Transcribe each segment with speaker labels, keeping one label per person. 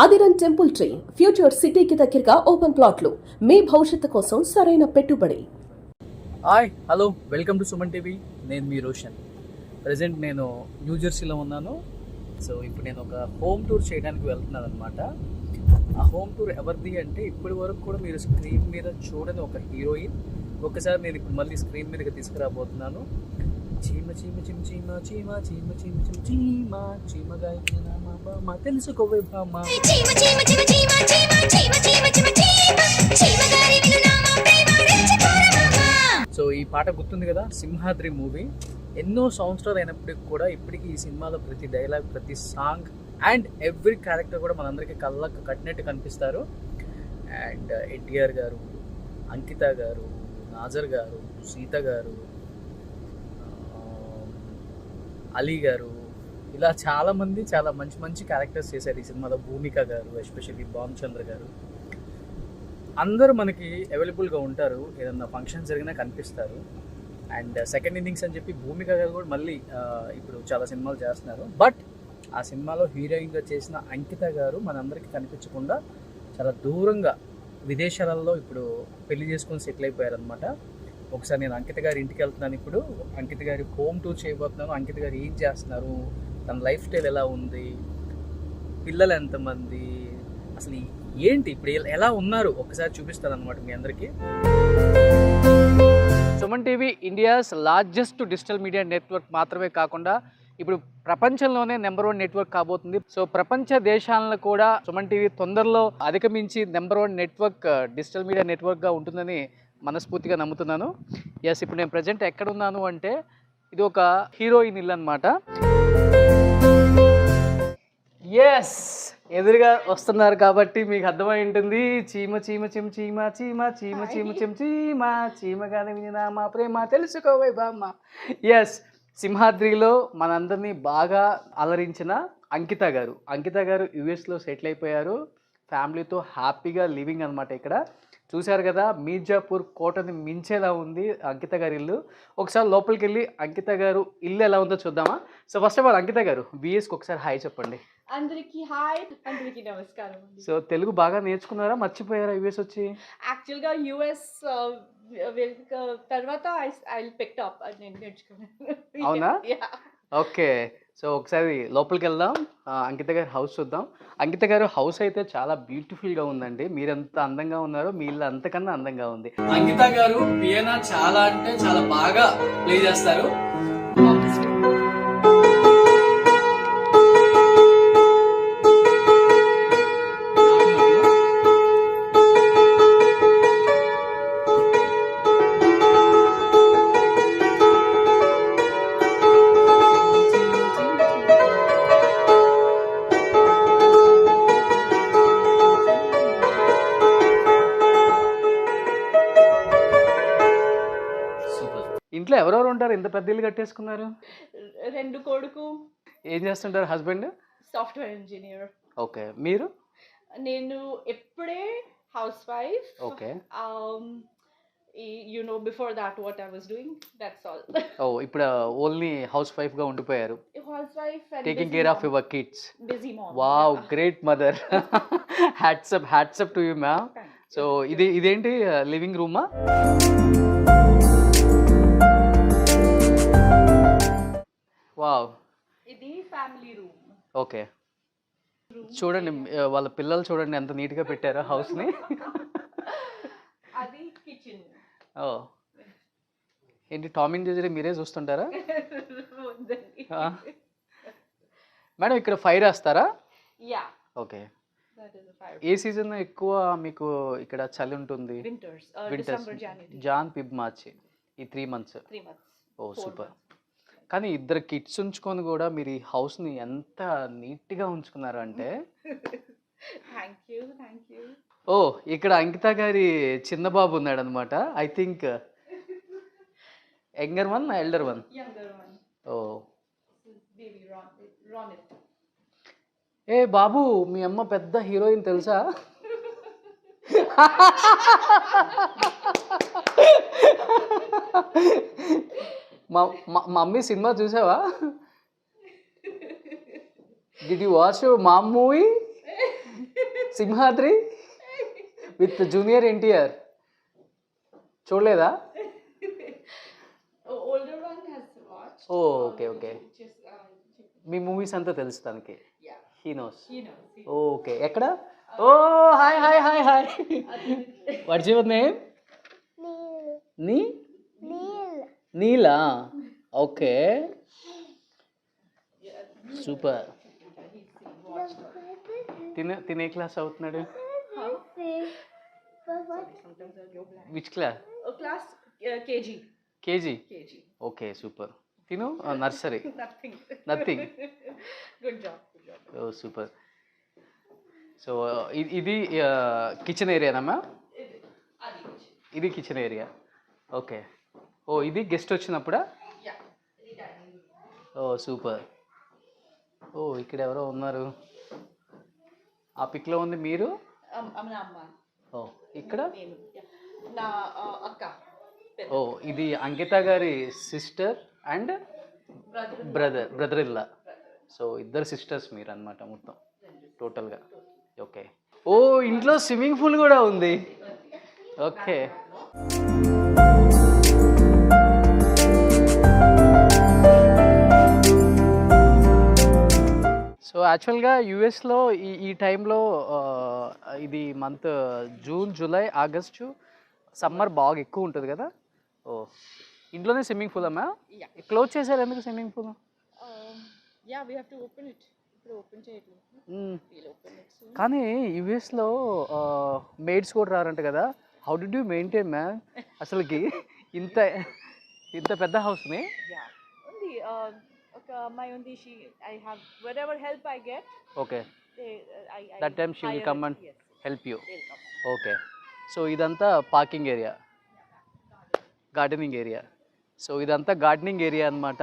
Speaker 1: ఆదిరన్ temple tree future సిటీకి దగ్గరగా open ప్లాట్లు మీ భవిష్యత్తు కోసం సరైన పెట్టుబడి.
Speaker 2: Hi hello welcome to Suman TV. నేను మీ రోషన్. ప్రజెంట్ నేను న్యూజెర్సీలో ఉన్నాను. సో ఇప్పుడు నేను ఒక హోమ్ టూర్ చేయడానికి వెళ్తున్నాను అనమాట. ఆ హోమ్ టూర్ ఎవరిది అంటే ఇప్పటి వరకు కూడా మీరు స్క్రీన్ మీద చూడని ఒక హీరోయిన్. ఒకసారి నేను ఇప్పుడు మళ్ళీ స్క్రీన్ మీదకి తీసుకురాబోతున్నాను. చీమ చీమ చీమ చీమ చీమ చీమ చీమ చీమ చీమ చీమగా బామ తెలుసుకోవే బామ. సో ఈ పాట గుర్తుంది కదా, సింహాద్రి మూవీ. ఎన్నో సంవత్సరాలు అయినప్పటికి కూడా ఇప్పటికీ ఈ సినిమాలో ప్రతి డైలాగ్, ప్రతి సాంగ్ అండ్ ఎవ్రీ క్యారెక్టర్ కూడా మనందరికీ కళ్ళకు కట్టినట్టు కనిపిస్తారు. అండ్ ఎన్టీఆర్ గారు, అంకిత గారు, నాజర్ గారు, సీత గారు, అలీ గారు, ఇలా చాలామంది చాలా మంచి మంచి క్యారెక్టర్స్ చేశారు ఈ సినిమాలో. భూమిక గారు, ఎస్పెషల్లీ భానుచంద్ర గారు, అందరూ మనకి అవైలబుల్గా ఉంటారు. ఏదన్నా ఫంక్షన్ జరిగినా కనిపిస్తారు. అండ్ సెకండ్ ఇన్నింగ్స్ అని చెప్పి భూమిక గారు కూడా మళ్ళీ ఇప్పుడు చాలా సినిమాలు చేస్తున్నారు. బట్ ఆ సినిమాలో హీరోయిన్గా చేసిన అంకిత గారు మనందరికీ కనిపించకుండా చాలా దూరంగా విదేశాలలో ఇప్పుడు పెళ్లి చేసుకొని సెటిల్ అయిపోయారనమాట. ఒకసారి నేను అంకిత గారి ఇంటికి వెళ్తున్నాను. ఇప్పుడు అంకిత గారి హోమ్ టూర్ చేయబోతున్నాను. అంకిత గారు ఏం చేస్తున్నారు, తన లైఫ్ స్టైల్ ఎలా ఉంది, పిల్లలు ఎంతమంది, అసలు ఏంటి, ఇప్పుడు ఎలా ఉన్నారు ఒకసారి చూపిస్తాను అనమాట మీ అందరికీ. Suman TV India's largest digital media network మాత్రమే కాకుండా ఇప్పుడు ప్రపంచంలోనే నెంబర్ 1 నెట్వర్క్ కాబోతుంది. సో ప్రపంచ దేశాలను కూడా సుమన్ టీవీ తొందరలో అధిగమించి నెంబర్ 1 నెట్వర్క్, డిజిటల్ మీడియా నెట్వర్క్గా ఉంటుందని మనస్ఫూర్తిగా నమ్ముతున్నాను. ఎస్, ఇప్పుడు నేను ప్రజెంట్ ఎక్కడ ఉన్నాను అంటే ఇది ఒక హీరోయిన్ ఇల్లు అనమాట. ఎస్, ఎదురుగా వస్తున్నారు కాబట్టి మీకు అర్థమై ఉంటుంది. చీమ చీమ చిమ్ చీమ చీమ చీమ చీమ చిమ్ చీమ చీమగానే వినినా మా ప్రేమ తెలుసుకోవే బామ్మ. ఎస్, సింహాద్రిలో మనందరినీ బాగా అలరించిన అంకిత గారు. అంకిత గారు యుఎస్లో సెటిల్ అయిపోయారు. ఫ్యామిలీతో హ్యాపీగా లివింగ్ అనమాట. ఇక్కడ చూశారు కదా, మీర్జాపూర్ కోటని మించేలా ఉంది అంకిత గారి ఇల్లు. ఒకసారి లోపలికి వెళ్ళి అంకిత గారు ఇల్లు ఎలా ఉందో చూద్దామా. సో ఫస్ట్ ఆఫ్ ఆల్ అంకిత గారు విఎస్కి ఒకసారి హాయ్ చెప్పండి.
Speaker 3: అందరికీ హాయ్, అందరికీ నమస్కారం.
Speaker 2: సో తెలుగు బాగా నేర్చుకున్నారా, మర్చిపోయారా యుఎస్ వచ్చి?
Speaker 3: యాక్చువల్గా యుఎస్ తర్వాత ఐ పిక్ అప్ నేను నేర్చుకున్నాను.
Speaker 2: అవునా? ఓకే, సో ఒకసారి లోపలికి వెళ్దాం, అంకిత గారి హౌస్ చూద్దాం. అంకిత గారు హౌస్ అయితే చాలా బ్యూటిఫుల్గా ఉందండి. మీరు ఎంత అందంగా ఉన్నారో మీ ఇల్లు అంతకన్నా అందంగా ఉంది. అంకిత గారు పియానో చాలా అంటే చాలా బాగా ప్లే చేస్తారు. ఇంట్లో ఎవరెవరు ఉంటారు, ఇంత పెద్ద ఇల్లు కట్టేసుకున్నారు?
Speaker 3: 2 కొడుకు.
Speaker 2: ఏం చేస్తుంటారు హస్బెండ్?
Speaker 3: Software engineer.
Speaker 2: ఓకే, మీరు?
Speaker 3: నేను ఇప్పుడే housewife.
Speaker 2: Okay.
Speaker 3: You know before that what I was doing, that's all.
Speaker 2: ఓ, ఇప్పుడు ఓన్లీ హౌస్ వైఫ్ గా ఉండిపోయారు.
Speaker 3: Housewife and
Speaker 2: taking care of your kids.
Speaker 3: Busy mom.
Speaker 2: Wow, great mother. Hats up to you ma'am. So ఇదేంటి living రూమా? Wow,
Speaker 3: ఇది family room.
Speaker 2: Okay, చూడండి వాళ్ళ పిల్లలు చూడండి ఎంత నీట్గా పెట్టారో హౌస్ని.
Speaker 3: అది కిచెన్.
Speaker 2: ఓ, ఏంటి టామ్ అండ్ జెర్రీ మీరే చూస్తుంటారా? మేడం ఇక్కడ ఫైర్ వేస్తారా?
Speaker 3: యా.
Speaker 2: ఓకే, ఏ సీజన్ ఎక్కువ మీకు ఇక్కడ చలి ఉంటుంది?
Speaker 3: వింటర్స్,
Speaker 2: జాన్ ఫిబ్ మార్చి, ఈ 3 months. ఓ సూపర్. కానీ 2 కిడ్స్ ఉంచుకొని కూడా మీరు ఈ హౌస్ని ఎంత నీట్గా ఉంచుకున్నారు అంటే.
Speaker 3: Thank you.
Speaker 2: ఓ, ఇక్కడ అంకిత గారి చిన్న బాబు ఉన్నాడు అనమాట. I think younger one, elder one? ఓ, ఏ బాబు, మీ అమ్మ పెద్ద హీరోయిన్ తెలుసా? మమ్మీ సినిమా చూసావా? Did you watch your mom movie? Simhadri with junior NTR చూడలేదా?
Speaker 3: Older one has watched.
Speaker 2: Okay okay.
Speaker 3: Just,
Speaker 2: మీ మూవీస్ అంతా తెలుసు తనకి.
Speaker 3: yeah,
Speaker 2: he knows.
Speaker 3: he knows.
Speaker 2: Okay. ఎక్కడ? ఓ hi hi hi hi. What's your name? నీ Neela. Okay super. తినే class అవుతున్నాడు? Which class?
Speaker 3: Class KG.
Speaker 2: KG.
Speaker 3: KG.
Speaker 2: Okay super. తిను nursery.
Speaker 3: Nothing.
Speaker 2: Nothing.
Speaker 3: Good job. Good job.
Speaker 2: ఓ super. So ఇది kitchen ఏరియానమ్మా? ఇది కిచెన్ ఏరియా. ఓకే. ఓ ఇది గెస్ట్ వచ్చినప్పుడా?
Speaker 3: Yeah. ఇది dining room.
Speaker 2: ఓ సూపర్. ఓ ఇక్కడ ఎవరో ఉన్నారు. ఆ పిక్లో ఉంది మీరు?
Speaker 3: మన అమ్మ.
Speaker 2: ఓ ఇక్కడ?
Speaker 3: నేను. నా అక్క.
Speaker 2: ఓ ఇది అంకిత గారి సిస్టర్ అండ్ బ్రదర్ ఇల్లా. సో ఇద్దరు సిస్టర్స్ మీరు అన్నమాట మొత్తం టోటల్గా. ఓకే. ఓ ఇంట్లో స్విమ్మింగ్ పూల్ కూడా ఉంది. ఓకే. సో యాక్చువల్గా యూఎస్లో ఈ టైంలో ఇది month June July August summer బాగా ఎక్కువ ఉంటుంది కదా. ఓ ఇంట్లోనే స్విమ్మింగ్ పూల్ అమ్మా?
Speaker 3: Yeah.
Speaker 2: క్లోజ్ చేశారు ఎందుకు swimming pool?
Speaker 3: Yeah, we have to open it. ఇప్పుడు ఓపెన్ చేయట్లేదు. We'll open it soon.
Speaker 2: కానీ యూఎస్లో మేడ్స్ కూడా రారంట కదా. How did you maintain ma'am అసలుకి ఇంత ఇంత పెద్ద హౌస్ని?
Speaker 3: Yeah. ఉంది ఒక అమ్మాయి ఉంది. I have whatever help I get.
Speaker 2: Okay.
Speaker 3: I
Speaker 2: that time she will
Speaker 3: hire
Speaker 2: come
Speaker 3: it.
Speaker 2: And
Speaker 3: Yes.
Speaker 2: Help you.
Speaker 3: They'll come.
Speaker 2: Okay. So ఇదంతా parking area, gardening area. So ఇదంతా గార్డెనింగ్ ఏరియా అన్నమాట.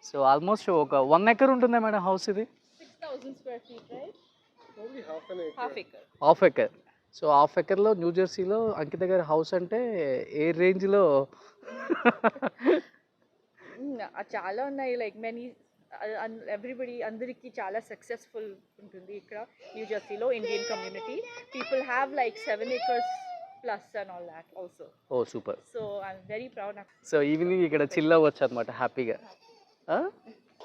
Speaker 2: So almost ఒక 1 acre ఉంటుందా madam house ఇది?
Speaker 3: 6,000 square feet, right?
Speaker 4: Only half an acre.
Speaker 3: Half acre.
Speaker 2: Half acre. So half ఎకర్లో న్యూ జెర్సీలో అంకిత గారి హౌస్ అంటే ఏ రేంజ్లో?
Speaker 3: చాలా ఉన్నాయి. లైక్ మెనీ ఎవ్రీబడి అందరికీ చాలా సక్సెస్ఫుల్ ఉంటుంది ఇక్కడ న్యూ జెర్సీలో. Indian community people have like 7 acres plus and all that also.
Speaker 2: ఓ super.
Speaker 3: So I'm very proud of.
Speaker 2: So evening ఇక్కడ చిల్ అవ్వచ్చు అనమాట హ్యాపీగా.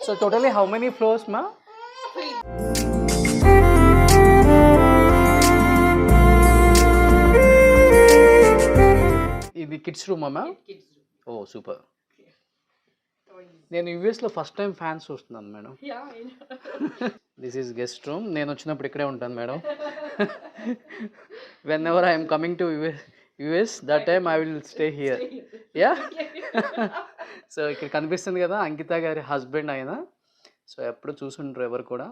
Speaker 2: So totally how many floors మా? ఇది కిడ్స్ రూమ్ అమ్మా?
Speaker 3: Kids room.
Speaker 2: ఓ సూపర్. నేను యూఎస్లో ఫస్ట్ టైం ఫ్యాన్స్ చూస్తున్నాను madam.
Speaker 3: Yeah, I know.
Speaker 2: This is guest room. నేను వచ్చినప్పుడు ఇక్కడే ఉంటాను madam. Whenever I'm coming to US that time I will stay here. Yeah. So ఇక్కడ కనిపిస్తుంది కదా అంకిత గారి హస్బెండ్ ఆయన. సో ఎప్పుడు చూసుంటారు ఎవరు కూడా.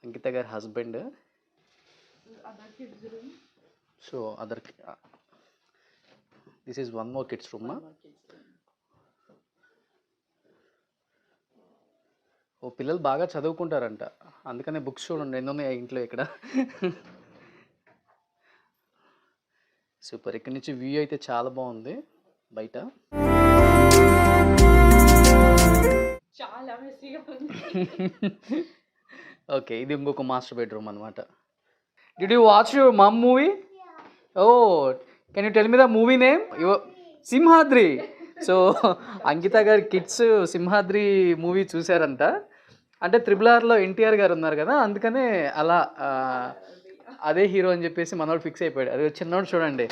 Speaker 2: అంకిత గారి husband.
Speaker 3: Other kids room.
Speaker 2: So other this is one more kids room. ఓ పిల్లలు బాగా చదువుకుంటారంట, అందుకనే బుక్స్ చూడండి ఎన్ని ఉన్నాయి ఇంట్లో ఇక్కడ. సూపర్. ఇక్కడ నుంచి వ్యూ అయితే చాలా బాగుంది బయట.
Speaker 3: చాలా మెస్సీగా ఉంది.
Speaker 2: ఓకే. ఇది ఇంకొక మాస్టర్ బెడ్రూమ్ అనమాట. Did you watch your mom movie? ఓ can you tell me the movie name? Simhadri. So Ankita గారి కిడ్స్ సింహాద్రి మూవీ చూశారంట. అంటే RRRలో ఎన్టీఆర్ గారు ఉన్నారు కదా, అందుకనే అలా అదే హీరో అని చెప్పేసి మనోడు ఫిక్స్ అయిపోయాడు. అది చిన్నోడు చూడండి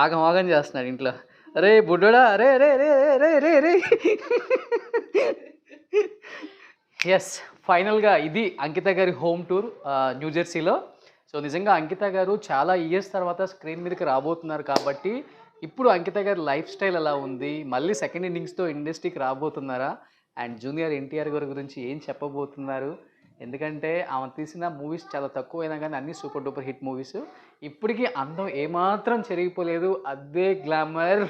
Speaker 2: ఆగం ఆగం చేస్తున్నాడు ఇంట్లో. అరే బుడ్డోడా, అరే రే రే రే రే రే. ఎస్, ఫైనల్గా ఇది అంకిత గారి హోమ్ టూర్ న్యూ జెర్సీలో. సో నిజంగా అంకిత గారు చాలా ఇయర్స్ తర్వాత స్క్రీన్ మీదకి రాబోతున్నారు కాబట్టి ఇప్పుడు అంకిత గారి లైఫ్ స్టైల్ ఎలా ఉంది, మళ్ళీ సెకండ్ ఇన్నింగ్స్తో ఇండస్ట్రీకి రాబోతున్నారా, అండ్ జూనియర్ ఎన్టీఆర్ గారి గురించి ఏం చెప్పబోతున్నారు. ఎందుకంటే ఆమె తీసిన మూవీస్ చాలా తక్కువైనా కానీ అన్నీ సూపర్ డూపర్ హిట్ మూవీస్. ఇప్పటికీ అందం ఏమాత్రం చెరిగిపోలేదు, అదే గ్లామర్.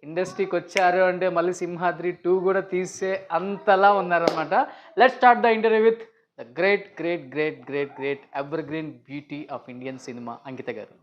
Speaker 2: ఇండస్ట్రీకి వచ్చారు అంటే మళ్ళీ సింహాద్రి 2 కూడా తీసే అంతలా ఉన్నారనమాట. Let's start the interview with the great great great great great evergreen beauty of Indian cinema Ankita గారు.